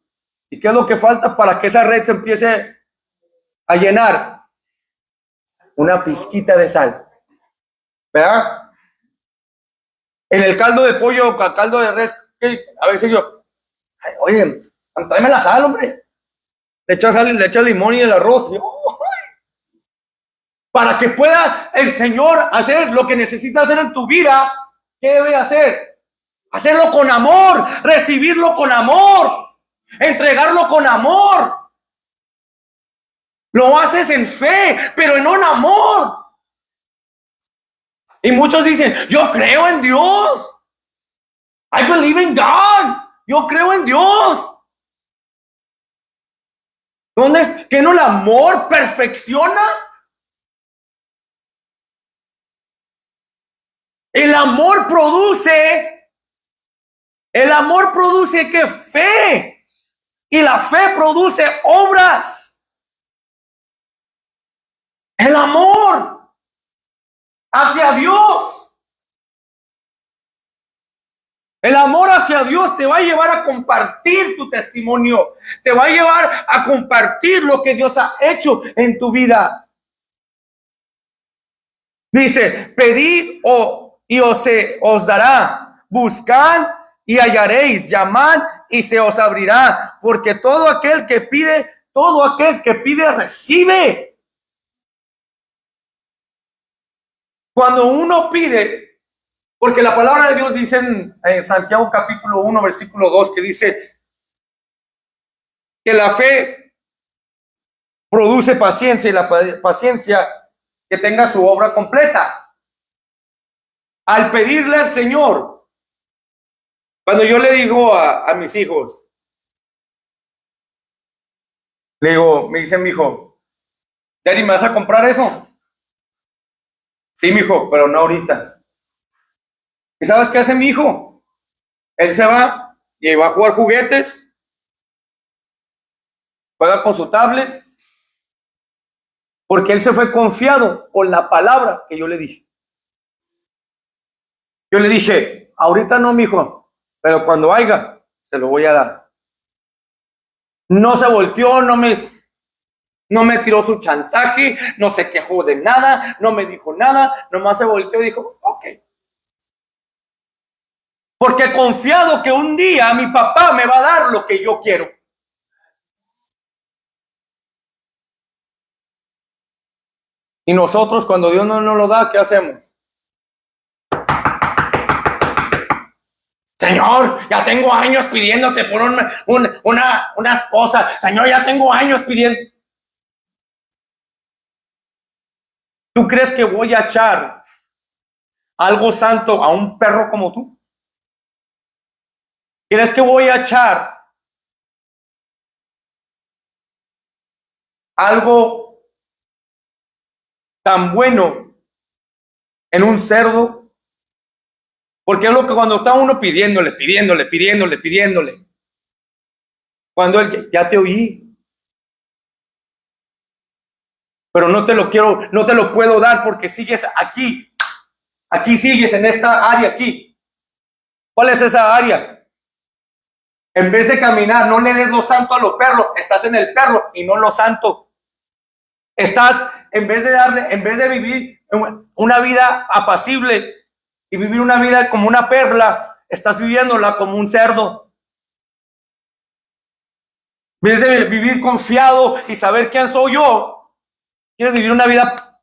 ¿Y qué es lo que falta para que esa red se empiece a llenar? Una pizquita de sal. ¿Verdad? En el caldo de pollo, caldo de res, a veces yo, ay, oye, tráeme la sal, hombre. Le echas sal, le echas limón y el arroz. Y yo, para que pueda el Señor hacer lo que necesita hacer en tu vida, ¿qué debe hacer? Hacerlo con amor, recibirlo con amor, entregarlo con amor. Lo haces en fe, pero en un amor. Y muchos dicen, yo creo en Dios. I believe in God. Yo creo en Dios. ¿Dónde es? ¿Que no el amor perfecciona? El amor produce ¿qué? Fe. Y la fe produce obras. El amor hacia Dios. El amor hacia Dios te va a llevar a compartir tu testimonio. Te va a llevar a compartir lo que Dios ha hecho en tu vida. Dice, pedid y os dará. Buscad y hallaréis. Llamad y se os abrirá. Porque todo aquel que pide recibe. Cuando uno pide, porque la palabra de Dios dice en Santiago capítulo 1, versículo 2, que dice que la fe produce paciencia y la paciencia que tenga su obra completa. Al pedirle al Señor, cuando yo le digo a mis hijos, le digo, me dice mi hijo, Daddy, ¿me vas a comprar eso? Sí, mi hijo, pero no ahorita. ¿Y sabes qué hace mi hijo? Él se va y va a jugar juguetes, juega con su tablet, porque él se fue confiado con la palabra que yo le dije. Yo le dije, ahorita no, mi hijo, pero cuando haya, se lo voy a dar. No se volteó, no me tiró su chantaje, no se quejó de nada, no me dijo nada, nomás se volteó y dijo, ok. Porque confiado que un día mi papá me va a dar lo que yo quiero. Y nosotros cuando Dios no nos lo da, ¿qué hacemos? Señor, ya tengo años pidiéndote por unas cosas. Señor, ya tengo años pidiendo. ¿Tú crees que voy a echar algo santo a un perro como tú? ¿Crees que voy a echar algo tan bueno en un cerdo? Porque es lo que cuando está uno pidiéndole, cuando él, ya te oí, pero no te lo puedo dar porque sigues aquí sigues en esta área aquí. ¿Cuál es esa área? En vez de caminar, no le des lo santo a los perros, estás en el perro y no en lo santo. Estás, en vez de vivir una vida apacible y vivir una vida como una perla, estás viviéndola como un cerdo. En vez de vivir confiado y saber quién soy yo, quieres vivir una vida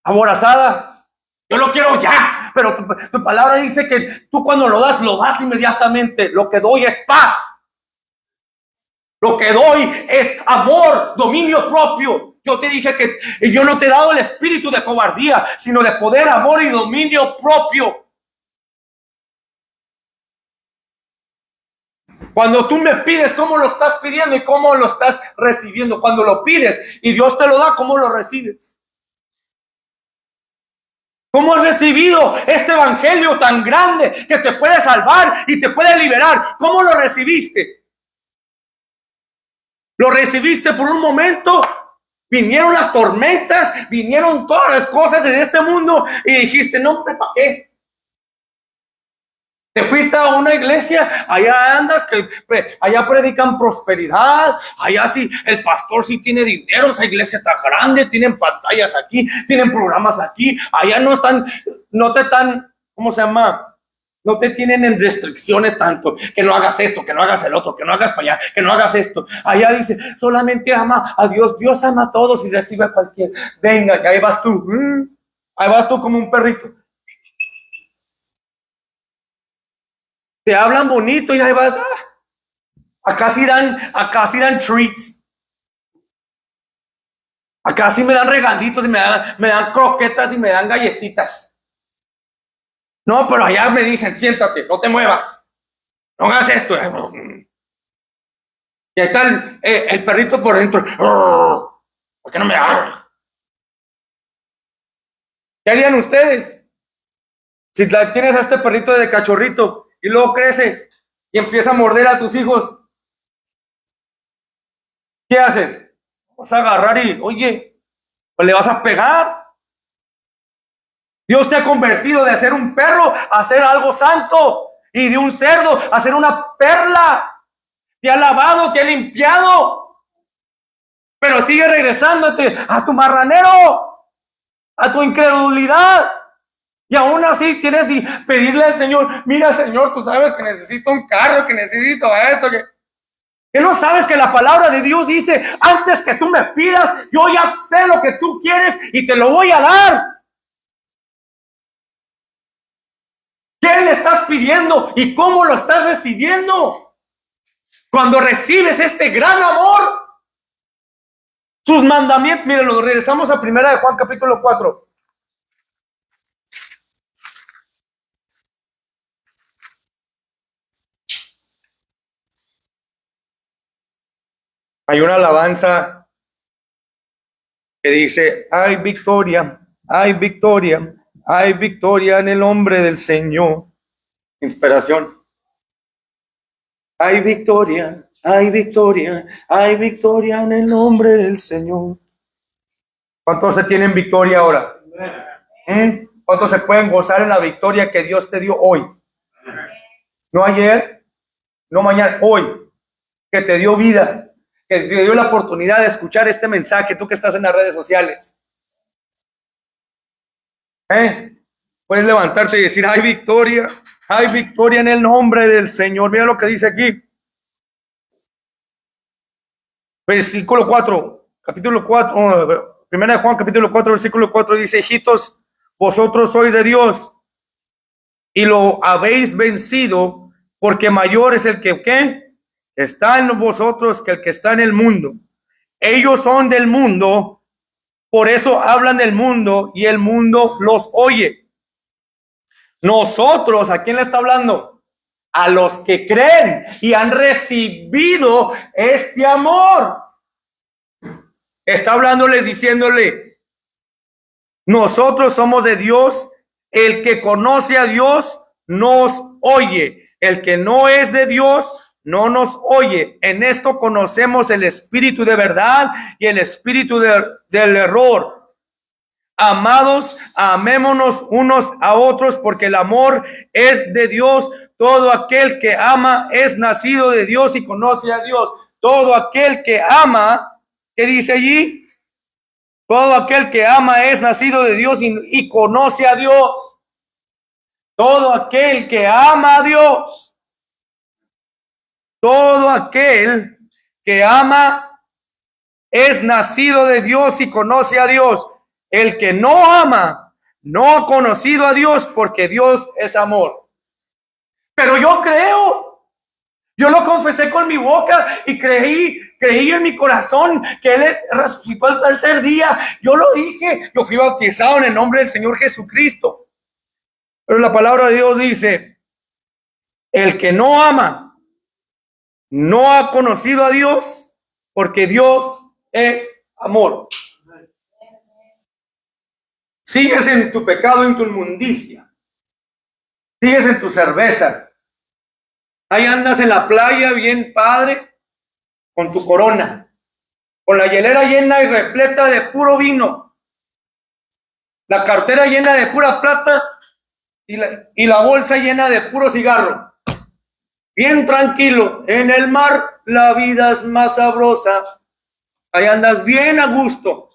aborazada. Yo lo quiero ya, pero tu palabra dice que tú cuando lo das inmediatamente. Lo que doy es paz. Lo que doy es amor, dominio propio. Yo te dije que yo no te he dado el espíritu de cobardía, sino de poder, amor y dominio propio. Cuando tú me pides, ¿cómo lo estás pidiendo y cómo lo estás recibiendo? Cuando lo pides y Dios te lo da, ¿cómo lo recibes? ¿Cómo has recibido este evangelio tan grande que te puede salvar y te puede liberar? ¿Cómo lo recibiste? ¿Lo recibiste por un momento? Vinieron las tormentas, vinieron todas las cosas en este mundo y dijiste, no, ¿para qué? Te fuiste a una iglesia, allá andas, que allá predican prosperidad, allá sí, el pastor sí tiene dinero, esa iglesia está grande, tienen pantallas aquí, tienen programas aquí, allá no te están, ¿cómo se llama? No te tienen en restricciones tanto, que no hagas esto, que no hagas el otro, que no hagas para allá, que no hagas esto. Allá dice, solamente ama a Dios, Dios ama a todos y recibe a cualquiera. Venga, que ahí vas tú como un perrito. Te hablan bonito y ahí vas. Acá sí dan treats. Acá sí me dan regalitos y me dan croquetas y me dan galletitas. No, pero allá me dicen, siéntate, no te muevas. No hagas esto. Y ahí está el perrito por dentro. ¿Por qué no me agarran? ¿Qué harían ustedes? Si tienes a este perrito de cachorrito y luego crece y empieza a morder a tus hijos, ¿qué haces? Vas a agarrar y, oye, pues le vas a pegar. Dios te ha convertido de ser un perro a ser algo santo y de un cerdo a ser una perla. Te ha lavado, te ha limpiado, pero sigue regresándote a tu marranero, a tu incredulidad. Y aún así tienes que pedirle al Señor, mira Señor, tú sabes que necesito un carro, que necesito esto, que no sabes que la palabra de Dios dice, antes que tú me pidas, yo ya sé lo que tú quieres y te lo voy a dar. ¿Qué le estás pidiendo y cómo lo estás recibiendo? Cuando recibes este gran amor, sus mandamientos, miren, lo regresamos a 1 de Juan capítulo 4. Hay una alabanza que dice, hay victoria, hay victoria, hay victoria en el nombre del Señor. Inspiración. Hay victoria, hay victoria, hay victoria en el nombre del Señor. ¿Cuántos se tienen victoria ahora? ¿Cuántos se pueden gozar en la victoria que Dios te dio hoy? No ayer, no mañana, hoy, que te dio vida, que te dio la oportunidad de escuchar este mensaje, tú que estás en las redes sociales. Puedes levantarte y decir, hay victoria en el nombre del Señor. Mira lo que dice aquí. Versículo 4, capítulo 4, 1 de Juan, capítulo 4, versículo 4, dice, hijitos, vosotros sois de Dios y lo habéis vencido, porque mayor es el que, ¿qué? Está en vosotros que el que está en el mundo. Ellos son del mundo, por eso hablan del mundo y el mundo los oye. Nosotros, ¿a quién le está hablando? A los que creen y han recibido este amor. Está hablándoles, diciéndole, nosotros somos de Dios. El que conoce a Dios nos oye. El que no es de Dios no nos oye. En esto conocemos el espíritu de verdad y el espíritu del error. Amados, amémonos unos a otros, porque el amor es de Dios. Todo aquel que ama es nacido de Dios y conoce a Dios. Todo aquel que ama, ¿qué dice allí? Todo aquel que ama es nacido de Dios y conoce a Dios. Todo aquel que ama a Dios. Todo aquel que ama es nacido de Dios y conoce a Dios. El que no ama no ha conocido a Dios, porque Dios es amor. Pero yo creo, yo lo confesé con mi boca y creí en mi corazón que Él resucitó al tercer día. Yo lo dije, yo fui bautizado en el nombre del Señor Jesucristo. Pero la palabra de Dios dice, el que no ama no ha conocido a Dios, porque Dios es amor. Sigues en tu pecado, en tu inmundicia. Sigues en tu cerveza. Ahí andas en la playa bien padre, con tu corona, con la hielera llena y repleta de puro vino, la cartera llena de pura plata y la bolsa llena de puro cigarro. Bien tranquilo, en el mar la vida es más sabrosa. Ahí andas bien a gusto,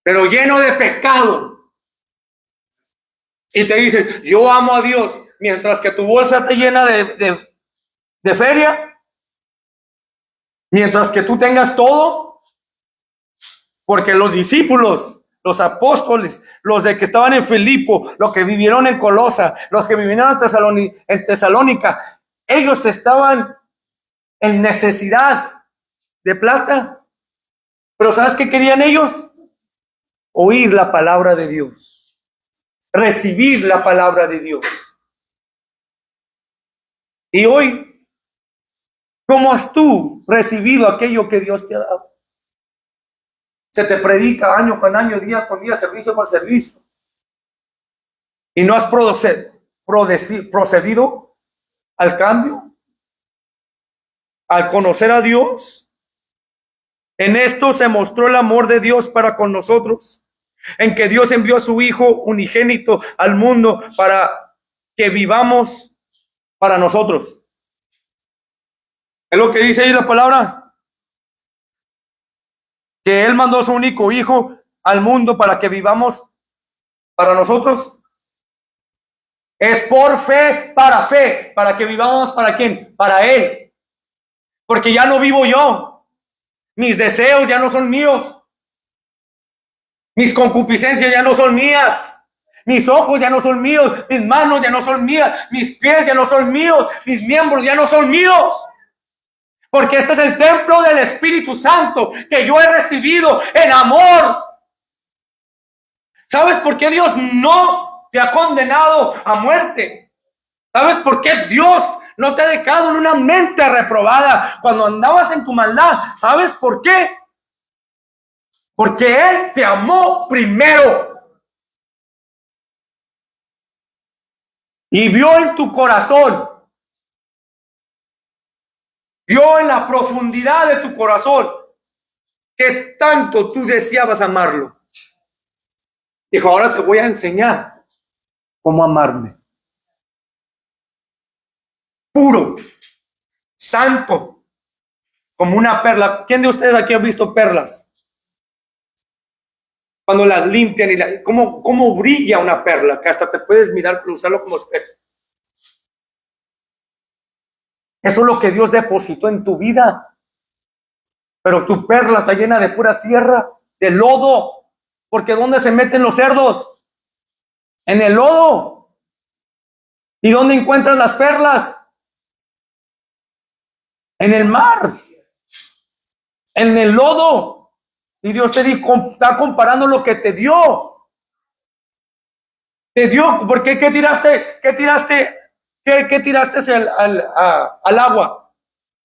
pero lleno de pecado. Y te dicen, yo amo a Dios, mientras que tu bolsa te llena de feria, mientras que tú tengas todo. Porque los discípulos, los apóstoles, los de que estaban en Filipo, los que vivieron en Colosa, los que vivieron en Tesalónica, ellos estaban en necesidad de plata. Pero ¿sabes qué querían ellos? Oír la palabra de Dios, recibir la palabra de Dios. Y hoy, ¿cómo has tú recibido aquello que Dios te ha dado? Se te predica año con año, día con día, servicio con servicio. Y no has procedido al cambio, al conocer a Dios. En esto se mostró el amor de Dios para con nosotros, en que Dios envió a su Hijo unigénito al mundo para que vivamos para nosotros. Es lo que dice ahí la palabra. Que Él mandó a su único Hijo al mundo para que vivamos para nosotros. Es por fe, para que vivamos ¿para quién? Para Él. Porque ya no vivo yo. Mis deseos ya no son míos. Mis concupiscencias ya no son mías. Mis ojos ya no son míos. Mis manos ya no son mías. Mis pies ya no son míos. Mis miembros ya no son míos. Porque este es el templo del Espíritu Santo que yo he recibido en amor. ¿Sabes por qué Dios no te ha condenado a muerte? ¿Sabes por qué Dios no te ha dejado en una mente reprobada cuando andabas en tu maldad? ¿Sabes por qué? Porque Él te amó primero. Y vio en tu corazón. Vio en la profundidad de tu corazón que tanto tú deseabas amarlo. Dijo, ahora te voy a enseñar cómo amarme. Puro, santo, como una perla. ¿Quién de ustedes aquí ha visto perlas? Cuando las limpian y cómo brilla una perla, que hasta te puedes mirar, usarlo como espejo. Eso es lo que Dios depositó en tu vida. Pero tu perla está llena de pura tierra, de lodo. Porque ¿dónde se meten los cerdos? En el lodo. ¿Y dónde encuentran las perlas? En el mar. En el lodo. Y Dios te dijo, está comparando lo que te dio. Te dio, porque ¿qué tiraste? ¿Qué tiraste? ¿Qué tiraste al agua?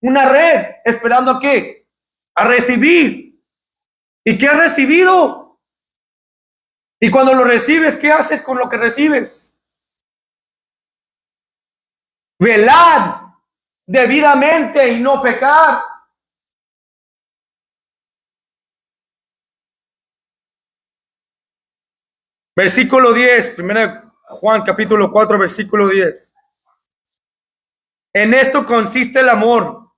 Una red, esperando a qué? a recibir. ¿Y qué has recibido? Y cuando lo recibes, ¿qué haces con lo que recibes? Velad debidamente y no pecar. Versículo 10, 1 Juan capítulo 4, versículo 10. En esto consiste el amor.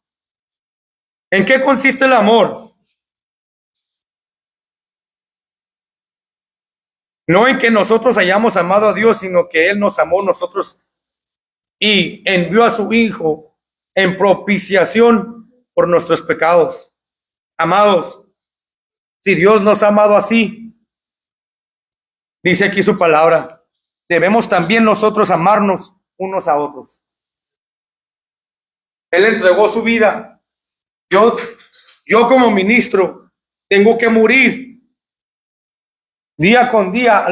¿En qué consiste el amor? No en que nosotros hayamos amado a Dios, sino que Él nos amó nosotros y envió a su Hijo en propiciación por nuestros pecados. Amados, si Dios nos ha amado así, dice aquí su palabra, debemos también nosotros amarnos unos a otros. Él entregó su vida. Yo como ministro tengo que morir día con día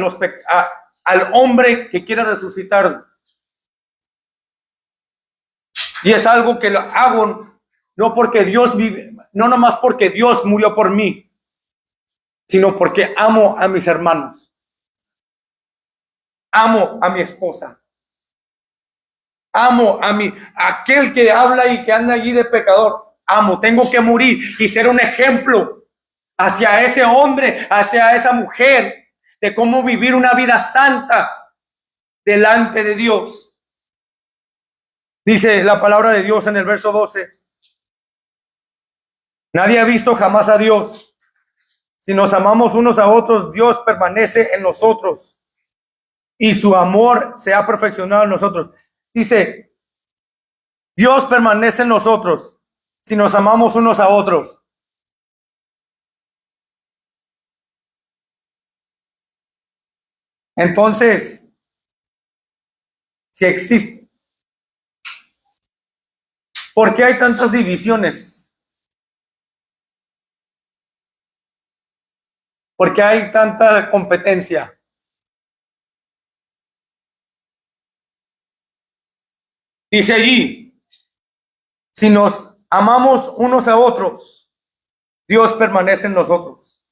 al hombre que quiere resucitar. Y es algo que lo hago no porque Dios vive, no nomás porque Dios murió por mí, sino porque amo a mis hermanos. Amo a mi esposa. Amo a aquel que habla y que anda allí de pecador. Amo, tengo que morir y ser un ejemplo hacia ese hombre, hacia esa mujer, de cómo vivir una vida santa delante de Dios. Dice la palabra de Dios en el verso 12. Nadie ha visto jamás a Dios. Si nos amamos unos a otros, Dios permanece en nosotros y su amor se ha perfeccionado en nosotros. Dice, Dios permanece en nosotros si nos amamos unos a otros. Entonces, si existe, ¿por qué hay tantas divisiones? ¿Por qué hay tanta competencia? Dice allí, si nos amamos unos a otros, Dios permanece en nosotros.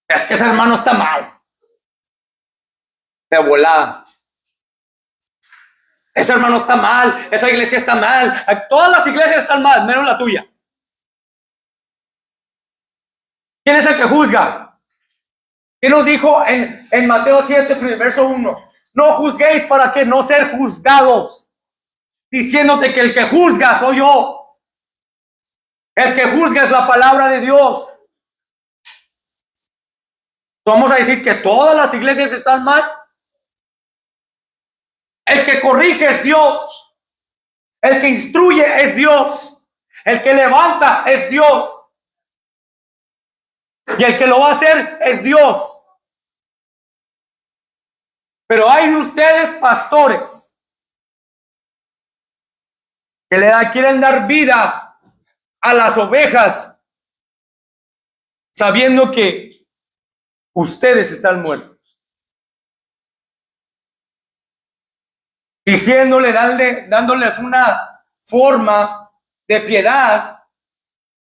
Es que ese hermano está mal. De volada. Ese hermano está mal, esa iglesia está mal, todas las iglesias están mal, menos la tuya. ¿Quién es el que juzga? ¿Qué nos dijo en Mateo 7, verso 1? No juzguéis para que no ser juzgados, diciéndote que el que juzga soy yo. El que juzga es la palabra de Dios. ¿Vamos a decir que todas las iglesias están mal? El que corrige es Dios. El que instruye es Dios. El que levanta es Dios. Y el que lo va a hacer es Dios. Pero hay de ustedes, pastores, que quieren dar vida a las ovejas, sabiendo que ustedes están muertos. Dándoles una forma de piedad,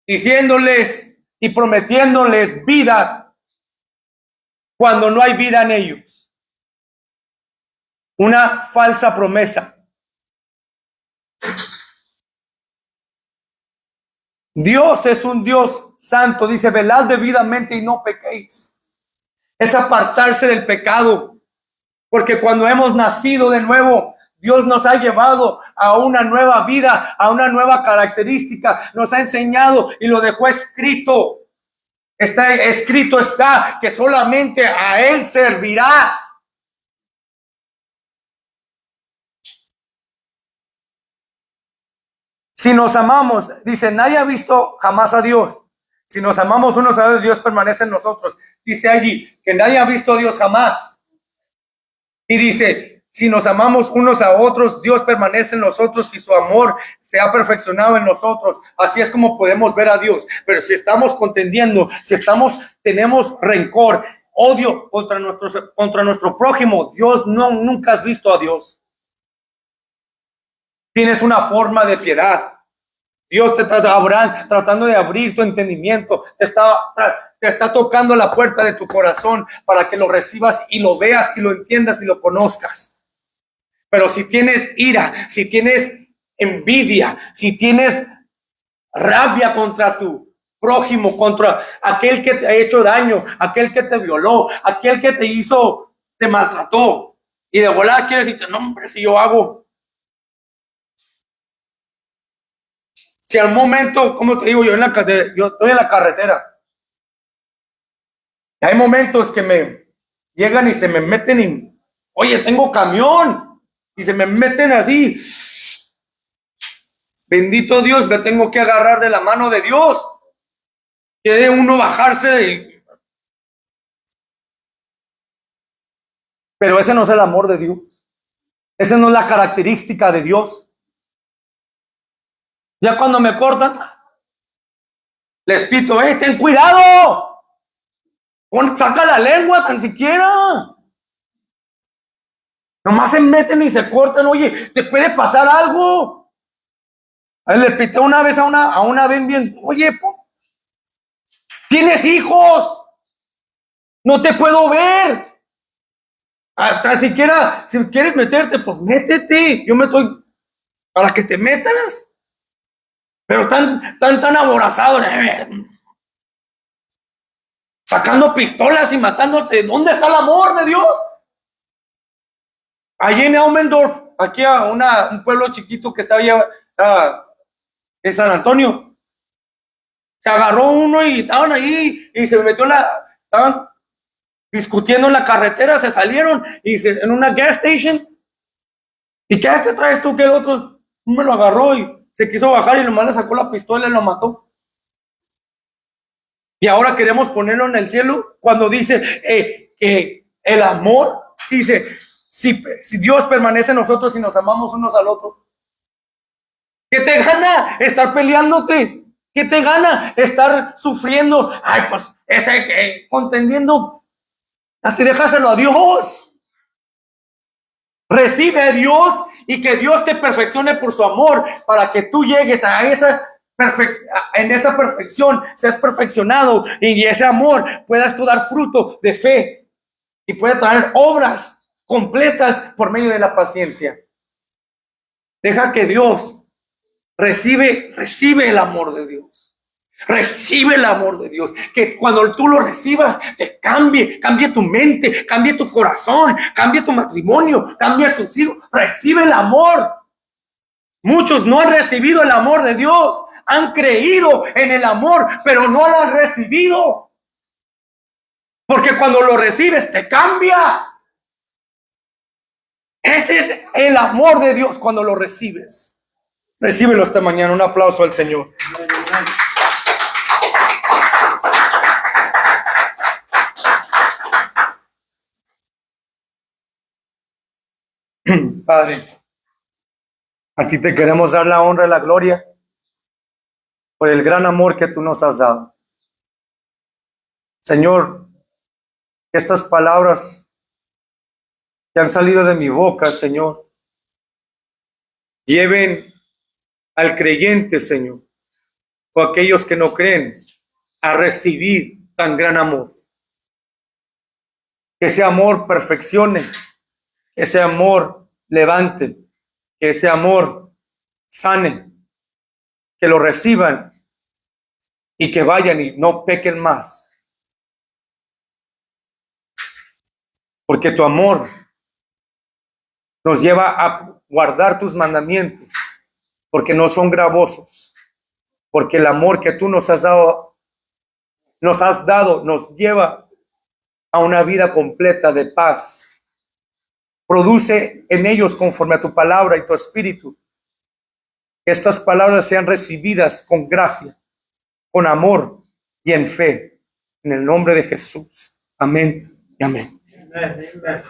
diciéndoles y prometiéndoles vida cuando no hay vida en ellos. Una falsa promesa. Dios es un Dios santo, dice, velad debidamente y no pequéis. Es apartarse del pecado, porque cuando hemos nacido de nuevo, Dios nos ha llevado a una nueva vida, a una nueva característica, nos ha enseñado y lo dejó escrito. Escrito está que solamente a Él servirás. Si nos amamos, dice, nadie ha visto jamás a Dios. Si nos amamos unos a otros, Dios permanece en nosotros. Dice allí que nadie ha visto a Dios jamás. Y dice, si nos amamos unos a otros, Dios permanece en nosotros y su amor se ha perfeccionado en nosotros. Así es como podemos ver a Dios. Pero si estamos contendiendo, tenemos rencor, odio contra nuestro prójimo, nunca has visto a Dios. Tienes una forma de piedad. Dios te está tratando de abrir tu entendimiento, te está tocando la puerta de tu corazón para que lo recibas y lo veas y lo entiendas y lo conozcas. Pero si tienes ira, si tienes envidia, si tienes rabia contra tu prójimo, contra aquel que te ha hecho daño, aquel que te violó, aquel que te maltrató, y de volada quieres decirte, no hombre, si yo hago. Si al momento, como te digo, yo estoy en la carretera. Y hay momentos que me llegan y se me meten y, oye, tengo camión. Y se me meten así. Bendito Dios, me tengo que agarrar de la mano de Dios. Quiere uno bajarse. Pero ese no es el amor de Dios. Esa no es la característica de Dios. Ya cuando me cortan, les pito, ten cuidado. Saca la lengua tan siquiera. Nomás se meten y se cortan. Oye, ¿te puede pasar algo? A él le pité una vez a una bien. Oye, tienes hijos. No te puedo ver. Hasta siquiera, si quieres meterte, pues métete. Yo me estoy para que te metas. Pero tan aborazados. Sacando pistolas y matándote. ¿Dónde está el amor de Dios? Allí en Aumendorf, aquí a un pueblo chiquito que está allá en San Antonio, se agarró uno y estaban ahí y se metió estaban discutiendo en la carretera, se salieron y en una gas station. ¿Y qué traes tú? ¿Qué otro? Me lo agarró y se quiso bajar y nomás le sacó la pistola y lo mató. Y ahora queremos ponerlo en el cielo cuando dice que el amor, dice, si Dios permanece en nosotros y nos amamos unos al otro, ¿qué te gana estar peleándote? ¿Qué te gana estar sufriendo? Ay, pues ese contendiendo. Así déjaselo a Dios. Recibe a Dios y que Dios te perfeccione por su amor para que tú llegues a en esa perfección, seas perfeccionado y ese amor puedas tú dar fruto de fe y pueda traer obras completas por medio de la paciencia. Deja que Dios recibe el amor de Dios. Recibe el amor de Dios. Que cuando tú lo recibas, te cambie tu mente, cambie tu corazón, cambie tu matrimonio, cambie tus hijos. Recibe el amor. Muchos no han recibido el amor de Dios. Han creído en el amor, pero no lo han recibido. Porque cuando lo recibes, te cambia. Ese es el amor de Dios cuando lo recibes. Recíbelo esta mañana. Un aplauso al Señor. Padre, a ti te queremos dar la honra y la gloria por el gran amor que tú nos has dado. Señor, que estas palabras que han salido de mi boca, Señor, lleven al creyente, Señor, o a aquellos que no creen, a recibir tan gran amor. Que ese amor perfeccione, que ese amor levante, que ese amor sane, que lo reciban y que vayan y no pequen más. Porque tu amor nos lleva a guardar tus mandamientos, porque no son gravosos, porque el amor que tú nos has dado nos lleva a una vida completa de paz. Produce en ellos conforme a tu palabra y tu espíritu. Que estas palabras sean recibidas con gracia, con amor y en fe. En el nombre de Jesús. Amén y amén. Amen.